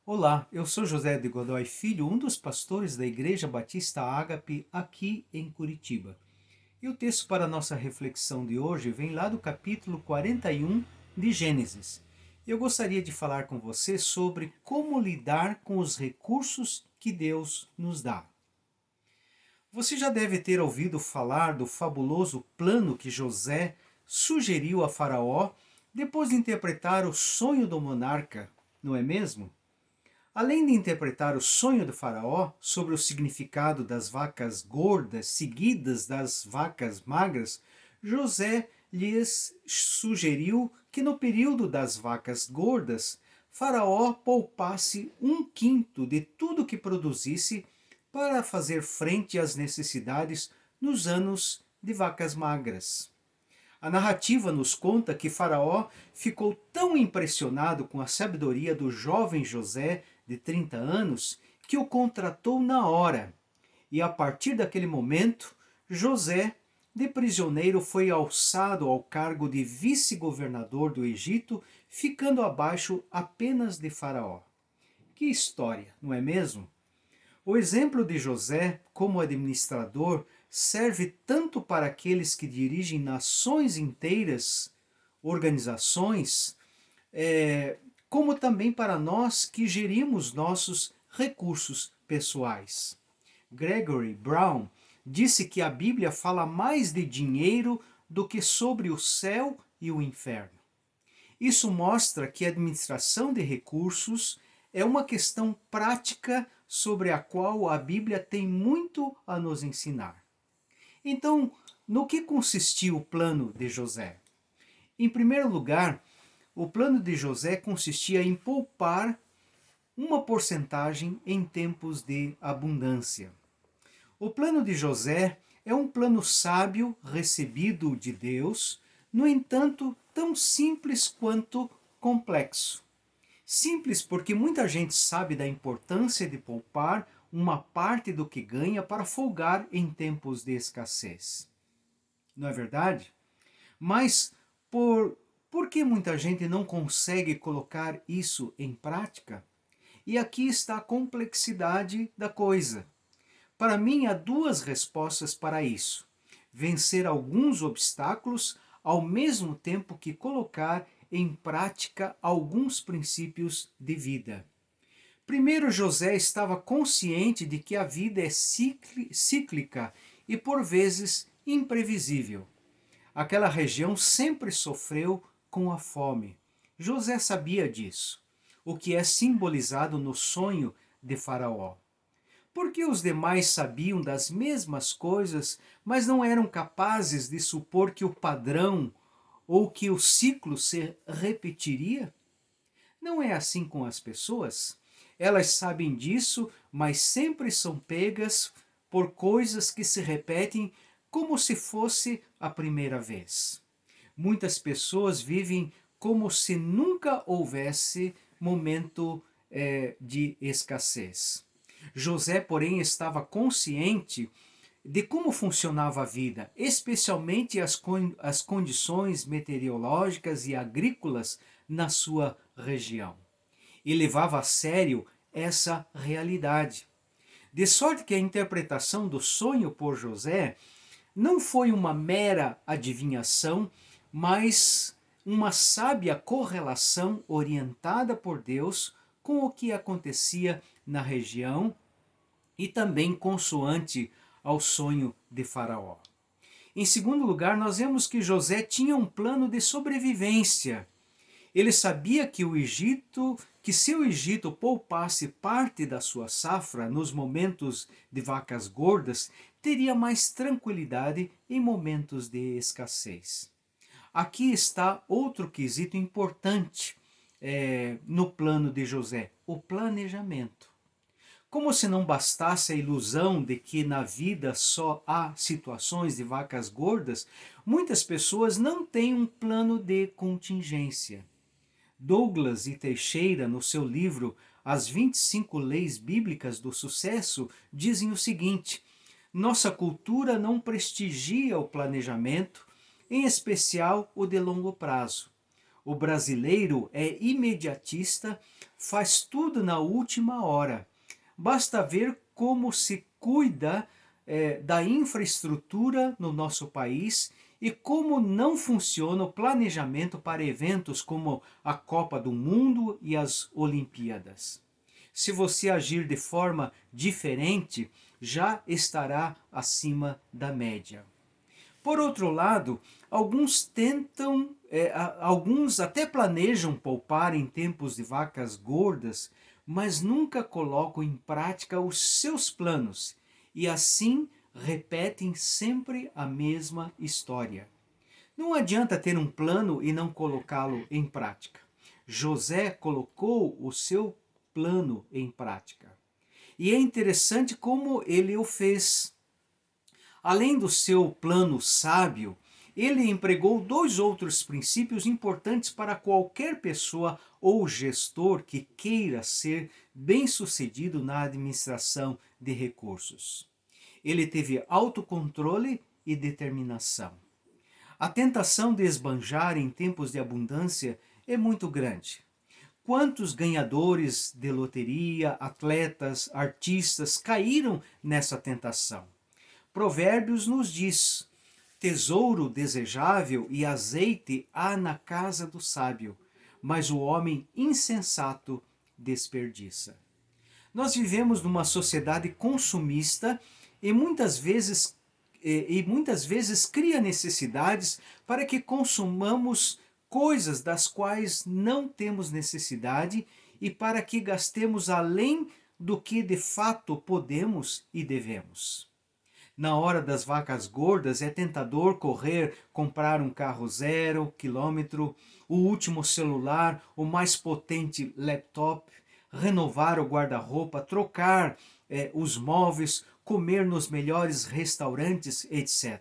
Olá, eu sou José de Godoy Filho, um dos pastores da Igreja Batista Ágape aqui em Curitiba. E o texto para a nossa reflexão de hoje vem lá do capítulo 41 de Gênesis. Eu gostaria de falar com você sobre como lidar com os recursos que Deus nos dá. Você já deve ter ouvido falar do fabuloso plano que José sugeriu a Faraó depois de interpretar o sonho do monarca, não é mesmo? Além de interpretar o sonho do faraó sobre o significado das vacas gordas seguidas das vacas magras, José lhes sugeriu que no período das vacas gordas, Faraó poupasse um quinto de tudo que produzisse para fazer frente às necessidades nos anos de vacas magras. A narrativa nos conta que Faraó ficou tão impressionado com a sabedoria do jovem José, de 30 anos, que o contratou na hora. E a partir daquele momento, José, de prisioneiro, foi alçado ao cargo de vice-governador do Egito, ficando abaixo apenas de Faraó. Que história, não é mesmo? O exemplo de José como administrador serve tanto para aqueles que dirigem nações inteiras, organizações, como também para nós que gerimos nossos recursos pessoais. Gregory Brown disse que a Bíblia fala mais de dinheiro do que sobre o céu e o inferno. Isso mostra que a administração de recursos é uma questão prática sobre a qual a Bíblia tem muito a nos ensinar. Então, no que consistia o plano de José? Em primeiro lugar, o plano de José consistia em poupar uma porcentagem em tempos de abundância. O plano de José é um plano sábio recebido de Deus, no entanto, tão simples quanto complexo. Simples porque muita gente sabe da importância de poupar uma parte do que ganha para folgar em tempos de escassez. Não é verdade? Mas por que muita gente não consegue colocar isso em prática? E aqui está a complexidade da coisa. Para mim, há duas respostas para isso: vencer alguns obstáculos ao mesmo tempo que colocar em prática alguns princípios de vida. Primeiro, José estava consciente de que a vida é cíclica e, por vezes, imprevisível. Aquela região sempre sofreu com a fome. José sabia disso, o que é simbolizado no sonho de Faraó. Porque os demais sabiam das mesmas coisas, mas não eram capazes de supor que o padrão ou que o ciclo se repetiria? Não é assim com as pessoas? Elas sabem disso, mas sempre são pegas por coisas que se repetem como se fosse a primeira vez. Muitas pessoas vivem como se nunca houvesse momento de escassez. José, porém, estava consciente de como funcionava a vida, especialmente as condições meteorológicas e agrícolas na sua região. E levava a sério essa realidade. De sorte que a interpretação do sonho por José não foi uma mera adivinhação, mas uma sábia correlação orientada por Deus com o que acontecia na região e também consoante ao sonho de Faraó. Em segundo lugar, nós vemos que José tinha um plano de sobrevivência. Ele sabia que que se o Egito poupasse parte da sua safra nos momentos de vacas gordas, teria mais tranquilidade em momentos de escassez. Aqui está outro quesito importante no plano de José: o planejamento. Como se não bastasse a ilusão de que na vida só há situações de vacas gordas, muitas pessoas não têm um plano de contingência. Douglas e Teixeira, no seu livro As 25 Leis Bíblicas do Sucesso, dizem o seguinte: nossa cultura não prestigia o planejamento, em especial o de longo prazo. O brasileiro é imediatista, faz tudo na última hora. Basta ver como se cuida da infraestrutura no nosso país e como não funciona o planejamento para eventos como a Copa do Mundo e as Olimpíadas. Se você agir de forma diferente, já estará acima da média. Por outro lado, alguns até planejam poupar em tempos de vacas gordas, mas nunca colocam em prática os seus planos e assim repetem sempre a mesma história. Não adianta ter um plano e não colocá-lo em prática. José colocou o seu plano em prática. E é interessante como ele o fez. Além do seu plano sábio, ele empregou dois outros princípios importantes para qualquer pessoa ou gestor que queira ser bem-sucedido na administração de recursos. Ele teve autocontrole e determinação. A tentação de esbanjar em tempos de abundância é muito grande. Quantos ganhadores de loteria, atletas, artistas caíram nessa tentação? Provérbios nos diz: tesouro desejável e azeite há na casa do sábio, mas o homem insensato desperdiça. Nós vivemos numa sociedade consumista e muitas vezes cria necessidades para que consumamos coisas das quais não temos necessidade e para que gastemos além do que de fato podemos e devemos. Na hora das vacas gordas é tentador comprar um carro 0 km, o último celular, o mais potente laptop, renovar o guarda-roupa, trocar os móveis, comer nos melhores restaurantes, etc.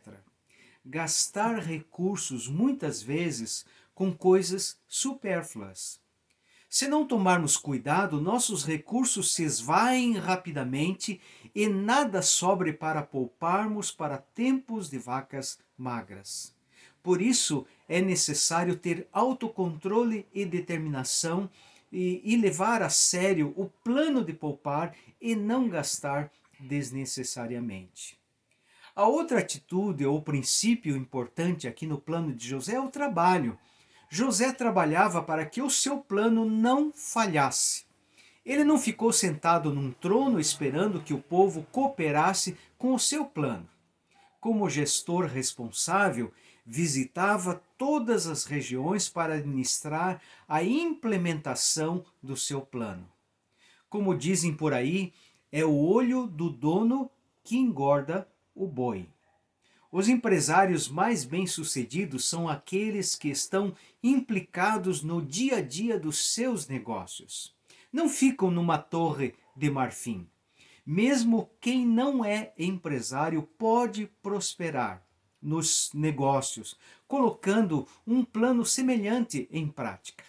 Gastar recursos muitas vezes com coisas supérfluas. Se não tomarmos cuidado, nossos recursos se esvaem rapidamente e nada sobre para pouparmos para tempos de vacas magras. Por isso, é necessário ter autocontrole e determinação e levar a sério o plano de poupar e não gastar desnecessariamente. A outra atitude ou princípio importante aqui no plano de José é o trabalho. José trabalhava para que o seu plano não falhasse. Ele não ficou sentado num trono esperando que o povo cooperasse com o seu plano. Como gestor responsável, visitava todas as regiões para administrar a implementação do seu plano. Como dizem por aí, é o olho do dono que engorda o boi. Os empresários mais bem-sucedidos são aqueles que estão implicados no dia a dia dos seus negócios. Não ficam numa torre de marfim. Mesmo quem não é empresário pode prosperar nos negócios, colocando um plano semelhante em prática.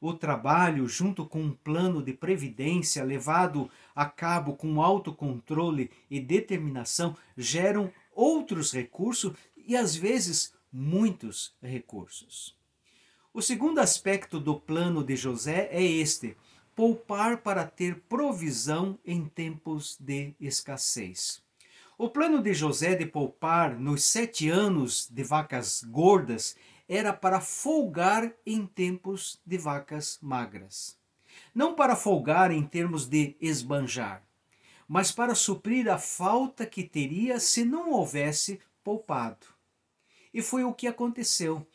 O trabalho, junto com um plano de previdência levado a cabo com autocontrole e determinação, geram outros recursos e às vezes muitos recursos. O segundo aspecto do plano de José é este: poupar para ter provisão em tempos de escassez. O plano de José de poupar nos 7 anos de vacas gordas era para folgar em tempos de vacas magras. Não para folgar em termos de esbanjar, mas para suprir a falta que teria se não houvesse poupado. E foi o que aconteceu.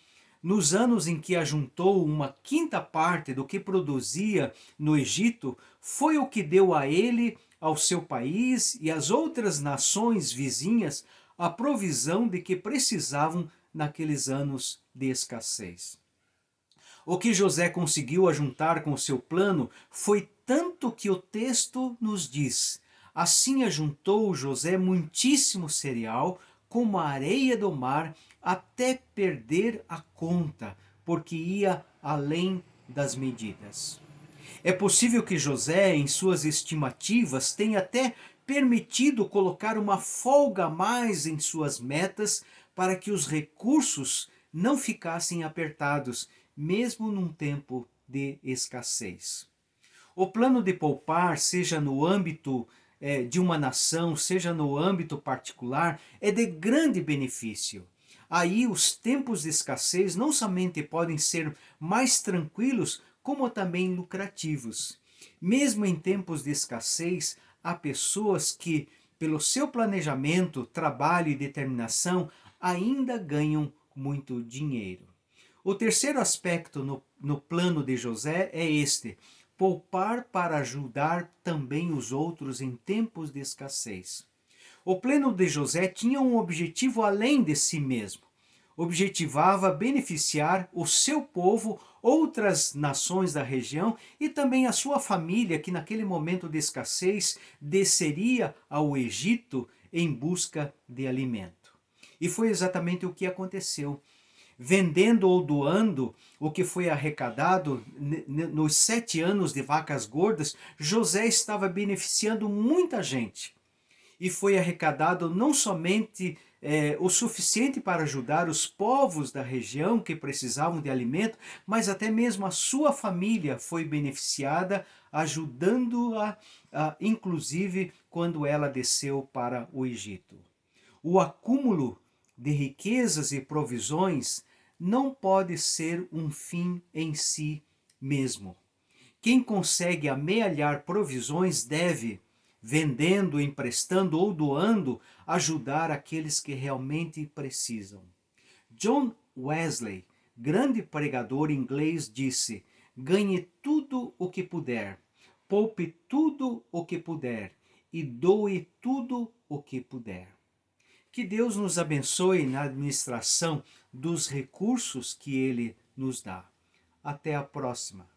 Nos anos em que ajuntou uma quinta parte do que produzia no Egito, foi o que deu a ele, ao seu país e às outras nações vizinhas a provisão de que precisavam naqueles anos de escassez. O que José conseguiu ajuntar com o seu plano foi tanto que o texto nos diz: assim ajuntou José muitíssimo cereal, como a areia do mar, até perder a conta, porque ia além das medidas. É possível que José, em suas estimativas, tenha até permitido colocar uma folga a mais em suas metas para que os recursos não ficassem apertados, mesmo num tempo de escassez. O plano de poupar, seja no âmbito de uma nação, seja no âmbito particular, é de grande benefício. Aí os tempos de escassez não somente podem ser mais tranquilos, como também lucrativos. Mesmo em tempos de escassez, há pessoas que, pelo seu planejamento, trabalho e determinação, ainda ganham muito dinheiro. O terceiro aspecto no plano de José é este: poupar para ajudar também os outros em tempos de escassez. O plano de José tinha um objetivo além de si mesmo. Objetivava beneficiar o seu povo, outras nações da região e também a sua família, que naquele momento de escassez desceria ao Egito em busca de alimento. E foi exatamente o que aconteceu. Vendendo ou doando o que foi arrecadado nos 7 anos de vacas gordas, José estava beneficiando muita gente. E foi arrecadado não somente o suficiente para ajudar os povos da região que precisavam de alimento, mas até mesmo a sua família foi beneficiada, ajudando-a, inclusive quando ela desceu para o Egito. O acúmulo de riquezas e provisões não pode ser um fim em si mesmo. Quem consegue amealhar provisões deve, vendendo, emprestando ou doando, ajudar aqueles que realmente precisam. John Wesley, grande pregador inglês, disse: ganhe tudo o que puder, poupe tudo o que puder e doe tudo o que puder. Que Deus nos abençoe na administração dos recursos que Ele nos dá. Até a próxima.